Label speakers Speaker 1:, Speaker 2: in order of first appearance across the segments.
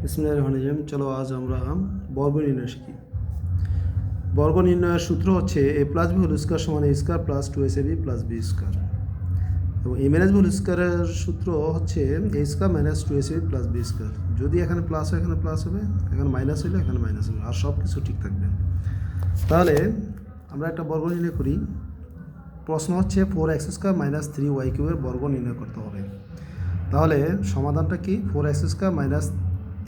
Speaker 1: বিসমিল্লাহির রহমানির রহিম। চলো আজ আমরা বর্গ নির্ণয় শিখি। বর্গ নির্ণয়ের সূত্র হচ্ছে a plus B whole square সমান a square plus 2ac plus b square, এবং a মাইনাস বি হোল স্কোয়ারের সূত্র হচ্ছে a square minus 2ac plus b square. যদি এখানে প্লাস হয় এখানে প্লাস হবে, এখানে মাইনাস হলে এখানে মাইনাস হবে, আর সব কিছু ঠিক থাকবে। তাহলে আমরা একটা বর্গ নির্ণয় করি। প্রশ্ন হচ্ছে 4x স্কোয়ার মাইনাস 3y কিউবের বর্গ নির্ণয় করতে হবে। তাহলে সমাধানটা কি? 4x স্কোয়ার মাইনাস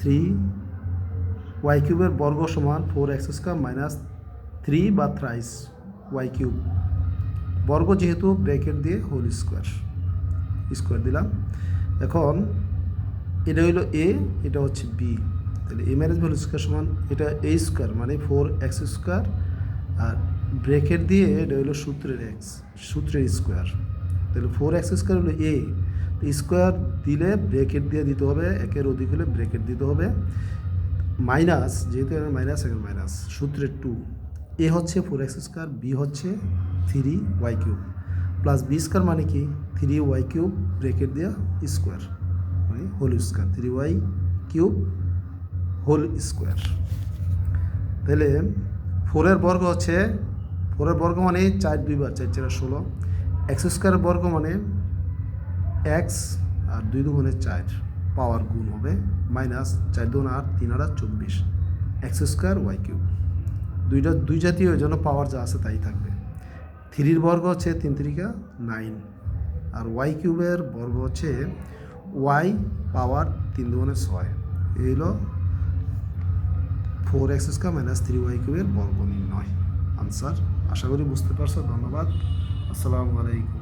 Speaker 1: 3y কিউবের বর্গ সমান 4x স্কোয়ার মাইনাস 3 বা থ্রাইস y কিউব, বর্গ যেহেতু ব্র্যাকেট দিয়ে হোল স্কোয়ার স্কোয়ার দিলাম। এখন এটা হইলো a, এটা হচ্ছে b। তাহলে a মাইনাস হোল স্কোয়ার সমান এটা a স্কোয়ার মানে 4x স্কোয়ার, আর ব্র্যাকেট দিয়ে এটা হলো সূত্রের স্কোয়ার। তাহলে 4x স্কোয়ার হলো a, স্কোয়ার দিলে ব্র্যাকেট দিয়ে দিতে হবে, একের অধিক হলে ব্র্যাকেট দিতে হবে, মাইনাস যেহেতু এখানে মাইনাস এখানে মাইনাস, সূত্রের 2। এ হচ্ছে 4x স্কোয়ার, বি হচ্ছে 3y cube, plus B square মানে কি 3y কিউব ব্র্যাকেট দেওয়া স্কোয়ার মানে whole square, 3y cube whole square. তাহলে 4-এর বর্গ হচ্ছে 4-এর বর্গ মানে 4 2 বার 4 4 16, এক্স স্কোয়ারের বর্গ মানে এক্স আর 2 দুগুণে 4 পাওয়ার গুণ হবে, minus 4 2 8 3 8 24 x square y cube. দুই জাতীয়, ওই জন্য পাওয়ার যা আছে তাই থাকবে। 3-র বর্গ হচ্ছে 3 3 9, আর ওয়াই কিউবের বর্গ হচ্ছে ওয়াই পাওয়ার 3 দুগুণে 6। এই হলো 4x স্কোয়ার মাইনাস 3y কিউবের বর্গ নির্ণয় আনসার। আশা করি বুঝতে পারছো। ধন্যবাদ। আসসালামু আলাইকুম।